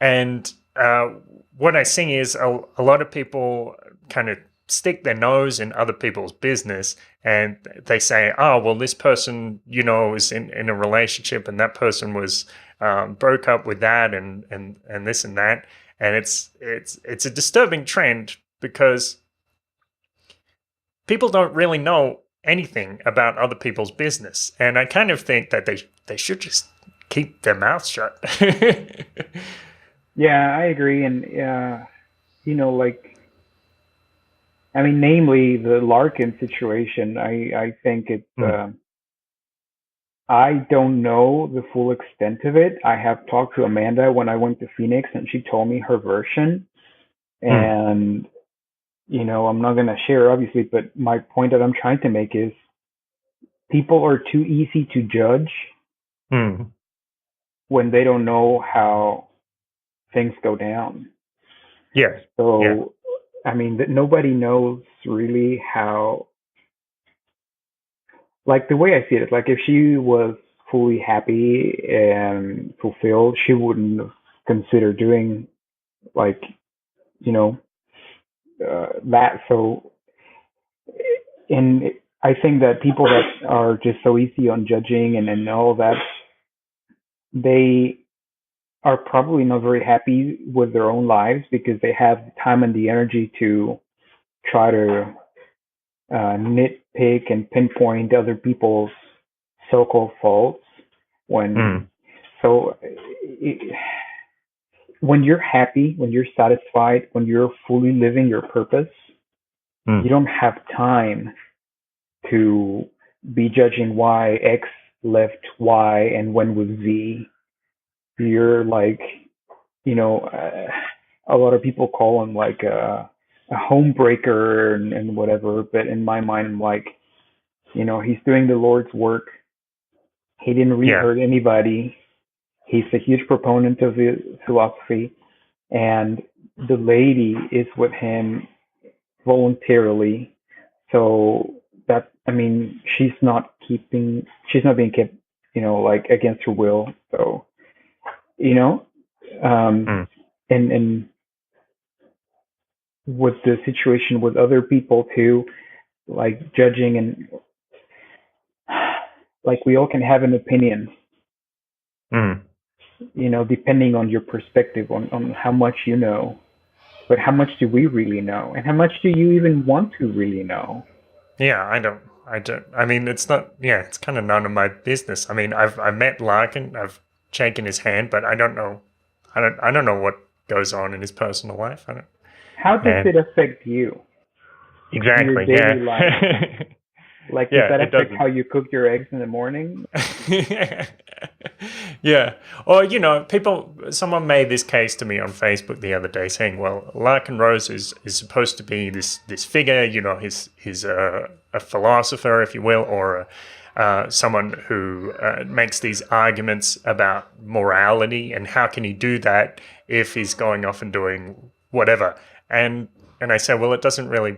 And what I see is a lot of people kind of stick their nose in other people's business, and they say, oh, well, this person, is in a relationship, and that person was broke up with that, and this and that. And it's a disturbing trend, because people don't really know anything about other people's business. And I kind of think that they should just keep their mouths shut. Yeah, I agree. And, like, I mean, namely the Larkin situation, I think it's, Mm. I don't know the full extent of it. I have talked to Amanda when I went to Phoenix, and she told me her version. Mm. And, I'm not going to share, obviously, but my point that I'm trying to make is, people are too easy to judge Mm. when they don't know how things go down. Yeah. Yeah. So, I mean, that nobody knows really how, like, the way I see it, like, if she was fully happy and fulfilled, she wouldn't consider doing, like, you know, that. So, and I think that people that are just so easy on judging and all that, they are probably not very happy with their own lives, because they have the time and the energy to try to nitpick and pinpoint other people's so-called faults. When Mm. so it, when you're happy, when you're satisfied, when you're fully living your purpose, Mm. you don't have time to be judging why X left Y and when was Z. You're like, a lot of people call him like a home breaker and whatever. But in my mind, I'm like, he's doing the Lord's work. He didn't really Yeah. hurt anybody. He's a huge proponent of the philosophy, and the lady is with him voluntarily. So that, I mean, she's not being kept, like against her will. So, you know, um, Mm. and with the situation with other people too, like judging and like we all can have an opinion, Mm. depending on your perspective on how much you know. But how much do we really know? And how much do you even want to really know? Yeah, I don't. I mean, it's not. Yeah, it's kind of none of my business. I mean, I met Larkin. I've shaken his hand, but I don't know. I don't know what goes on in his personal life. I don't. How does And it affect you in your exactly. daily life? Yeah. Like, does Yeah. that It affect doesn't. how you cook your eggs in the morning? Yeah. Or, someone made this case to me on Facebook the other day saying, well, Larkin Rose is supposed to be this figure, he's a philosopher, if you will, or someone who makes these arguments about morality, and how can he do that if he's going off and doing whatever? And I said, well, it doesn't really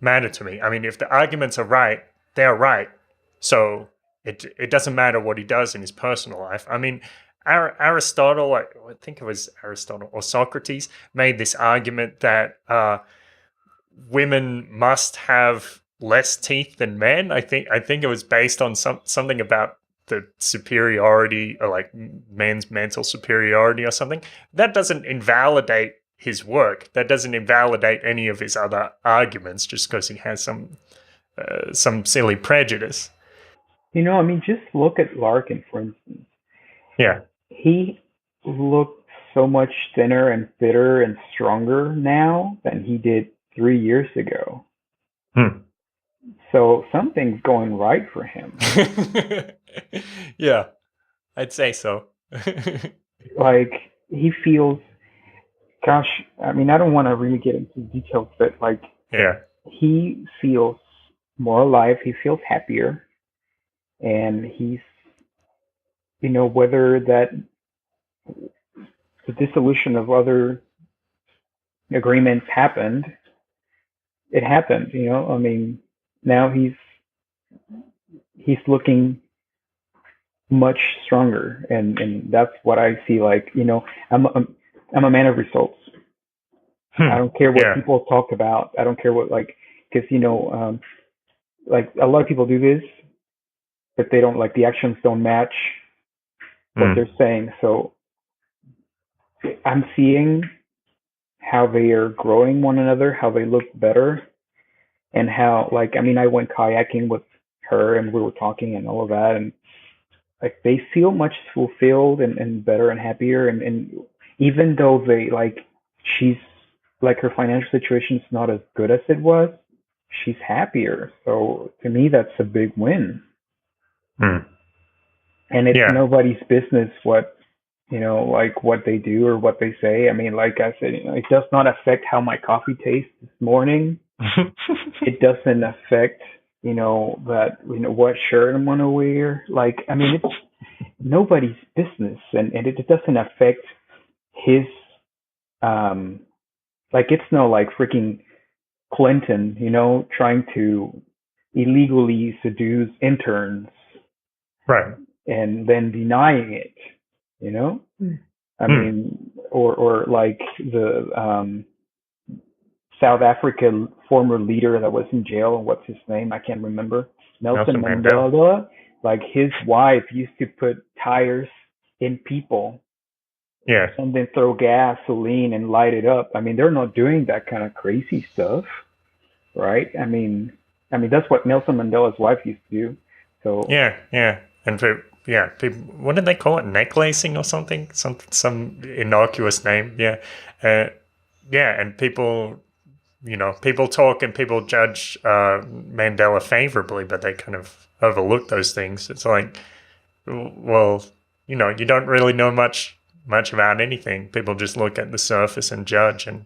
matter to me. I mean, if the arguments are right, they're right. So it doesn't matter what he does in his personal life. I mean, Aristotle, I think it was Aristotle or Socrates, made this argument that women must have less teeth than men. I think it was based on something about the superiority, or like men's mental superiority or something. That doesn't invalidate his work. That doesn't invalidate any of his other arguments just because he has some silly prejudice. I mean, just look at Larkin, for instance. Yeah. He looked so much thinner and fitter and stronger now than he did 3 years ago. Hmm. So something's going right for him. Yeah, I'd say so. Like, he feels, gosh, I mean, I don't want to really get into details, but like, Yeah. he feels more alive. He feels happier. And he's, whether that the dissolution of other agreements happened, it happened. I mean, now he's looking much stronger, and that's what I see. Like, I'm a man of results. I Hmm. don't care what Yeah. people talk about. I don't care what, like, because like a lot of people do this, but they don't, like, the actions don't match what Hmm. they're saying. So I'm seeing how they are growing one another, how they look better, and how, like, I mean, I went kayaking with her and we were talking and all of that, and like they feel much fulfilled and better and happier, and even though they, like, she's, like, her financial situation is not as good as it was, she's happier. So to me, that's a big win. Hmm. And it's Yeah. nobody's business what, like, what they do or what they say. I mean, like I said, it does not affect how my coffee tastes this morning. It doesn't affect, that, what shirt I'm gonna wear. Like, I mean, it's nobody's business, and it doesn't affect his, um like, it's no, like, freaking Clinton, trying to illegally seduce interns Right. and then denying it, you know? I Hmm. mean, or like the South Africa former leader that was in jail, what's his name? I can't remember. Nelson Nelson Mandela. Mandela. Like, his wife used to put tires in people Yeah. and then throw gasoline and light it up. I mean, they're not doing that kind of crazy stuff, right? I mean, that's what Nelson Mandela's wife used to do. So Yeah. Yeah. And people, what did they call it? Necklacing or something? Some innocuous name. Yeah. And people, people talk and people judge Mandela favorably, but they kind of overlook those things. It's like, well, you don't really know much about anything. People just look at the surface and judge, and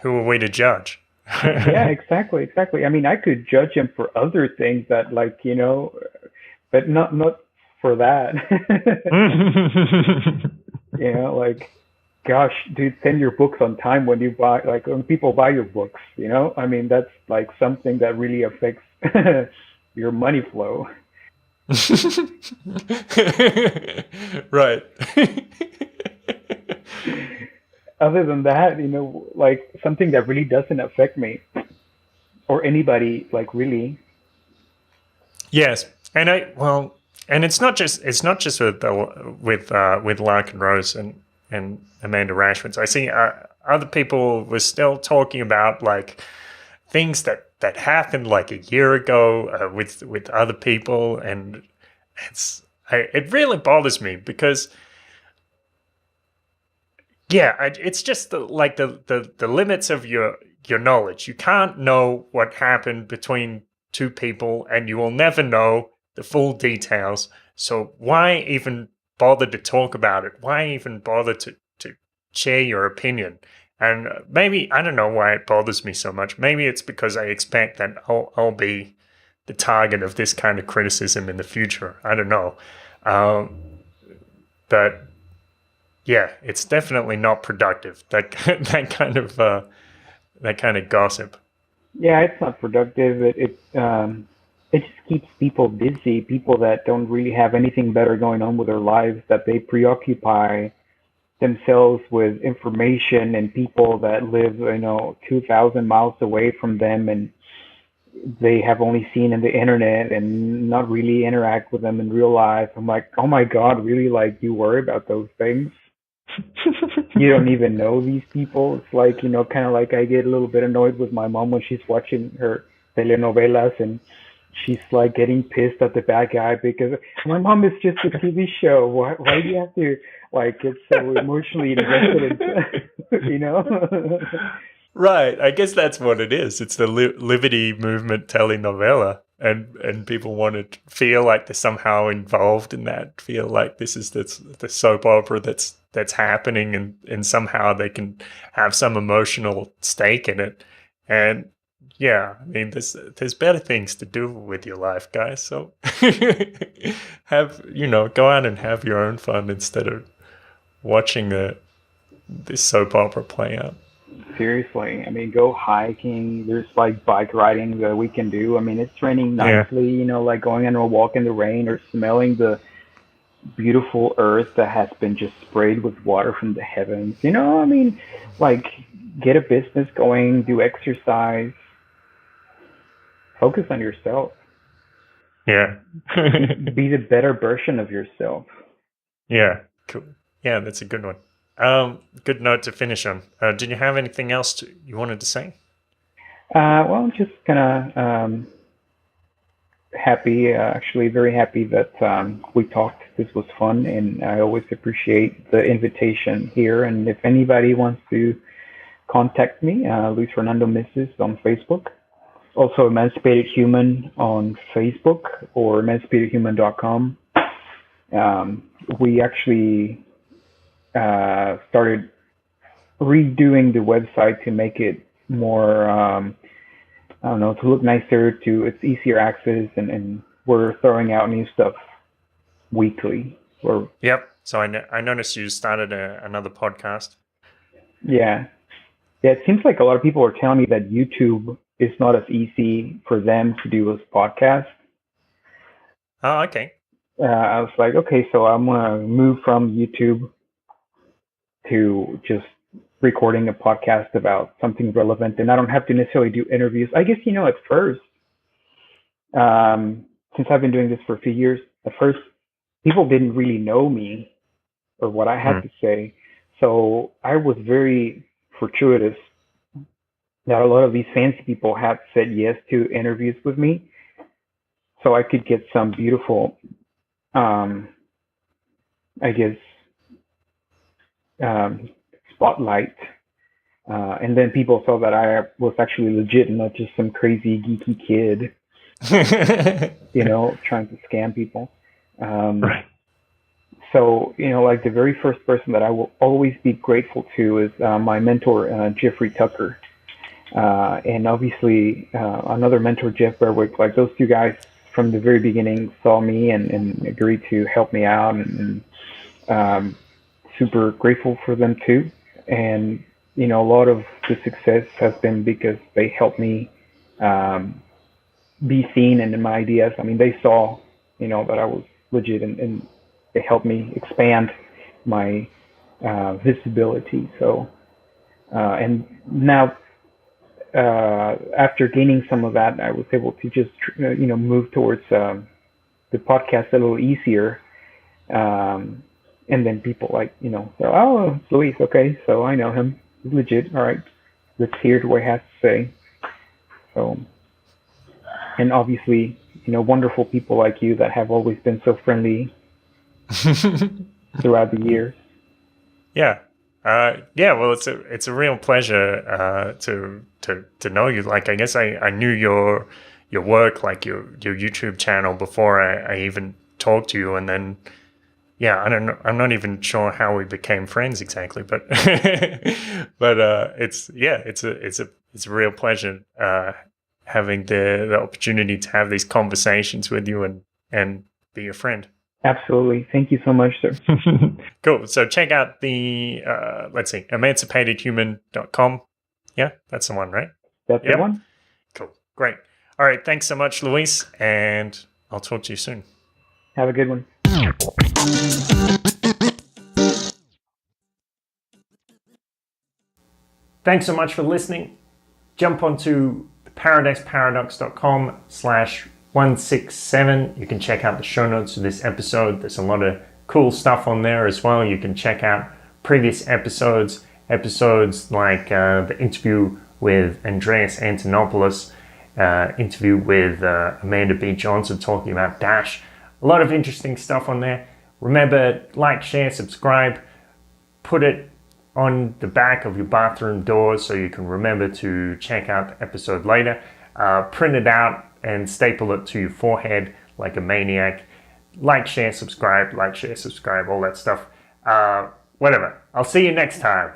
who are we to judge? Yeah, exactly. I mean, I could judge him for other things that, like, but not for that. Like, gosh, dude, send your books on time when you buy, like, when people buy your books. I mean, that's like something that really affects your money flow. Right. Other than that, like something that really doesn't affect me or anybody, like, really. Yes, and and it's not just with Lark and Rose and Amanda Rashford. So I see other people were still talking about like things that happened like a year ago with other people, and it really bothers me because it's just the limits of your knowledge. You can't know what happened between two people, and you will never know the full details. So why even bother to talk about it? Why even bother to share your opinion? And maybe, I don't know why it bothers me so much. Maybe it's because I expect that I'll be the target of this kind of criticism in the future. I don't know. But yeah, it's definitely not productive. That kind of gossip. Yeah, it's not productive. It just keeps people busy. People that don't really have anything better going on with their lives, that they preoccupy themselves with information and people that live, 2,000 miles away from them, and they have only seen in the internet and not really interact with them in real life. I'm like, oh my God, really? Like, you worry about those things? You don't even know these people. It's like, kind of like I get a little bit annoyed with my mom when she's watching her telenovelas and she's like getting pissed at the bad guy because my mom is just a TV show. Why do you have to like get so emotionally invested in, Right. I guess that's what it is. It's the liberty movement telenovela, and people want to feel like they're somehow involved in that. Feel like this is the soap opera that's happening, and somehow they can have some emotional stake in it. And yeah, I mean, there's better things to do with your life, guys. So go out and have your own fun instead of watching this soap opera play out. Seriously, I mean, go hiking. There's like bike riding that we can do. I mean, it's raining nicely, like going on a walk in the rain or smelling the beautiful earth that has been just sprayed with water from the heavens. I mean, like, get a business going, do exercise, focus on yourself. Yeah. Be the better version of yourself. Yeah, cool. Yeah, that's a good one. Good note to finish on. Did you have anything else you wanted to say? Well, just kind of happy, actually very happy that we talked. This was fun, and I always appreciate the invitation here. And if anybody wants to contact me, Luis Fernando Mises on Facebook. Also, Emancipated Human on Facebook or emancipatedhuman.com. We actually started redoing the website to make it more, I don't know, to look nicer, it's easier access, and we're throwing out new stuff weekly. Yep. So I noticed you started another podcast. Yeah. Yeah, it seems like a lot of people are telling me that YouTube is not as easy for them to do as podcasts. Oh, okay. I was like, okay, so I'm gonna move from YouTube to just recording a podcast about something relevant, and I don't have to necessarily do interviews. I guess, at first, since I've been doing this for a few years, at first people didn't really know me or what I had to say, so I was very fortuitous that a lot of these fancy people had said yes to interviews with me. so I could get some beautiful, I guess, um, spotlight. And then people saw that I was actually legit and not just some crazy geeky kid, trying to scam people. Right. So, like the very first person that I will always be grateful to is my mentor, Jeffrey Tucker. And obviously, another mentor, Jeff Berwick. Like those two guys from the very beginning saw me and agreed to help me out, and super grateful for them too. And a lot of the success has been because they helped me be seen and in my ideas. I mean, they saw, that I was legit, and they helped me expand my visibility. So, and now, after gaining some of that, I was able to just, move towards the podcast a little easier. And then people say, oh, Luis, okay, so I know him. He's legit. All right, let's hear what he has to say. So, and obviously, wonderful people like you that have always been so friendly throughout the years. Yeah. Well, it's a real pleasure to know you. Like, I guess I knew your work, like your YouTube channel, before I even talked to you, and then I don't know. I'm not even sure how we became friends exactly, but it's a real pleasure having the opportunity to have these conversations with you and be your friend. Absolutely. Thank you so much, sir. Cool. So check out the, emancipatedhuman.com. Yeah, that's the one, right? That's the one. Cool. Great. All right. Thanks so much, Luis, and I'll talk to you soon. Have a good one. Thanks so much for listening. Jump onto paradiseparadox.com/167. You can check out the show notes of this episode. There's a lot of cool stuff on there as well. You can check out previous episodes like the interview with Andreas Antonopoulos, interview with Amanda B. Johnson talking about Dash. A lot of interesting stuff on there. Remember, like, share, subscribe, put it on the back of your bathroom door so you can remember to check out the episode later. Print it out and staple it to your forehead like a maniac. Like, share, subscribe, all that stuff. Whatever. I'll see you next time.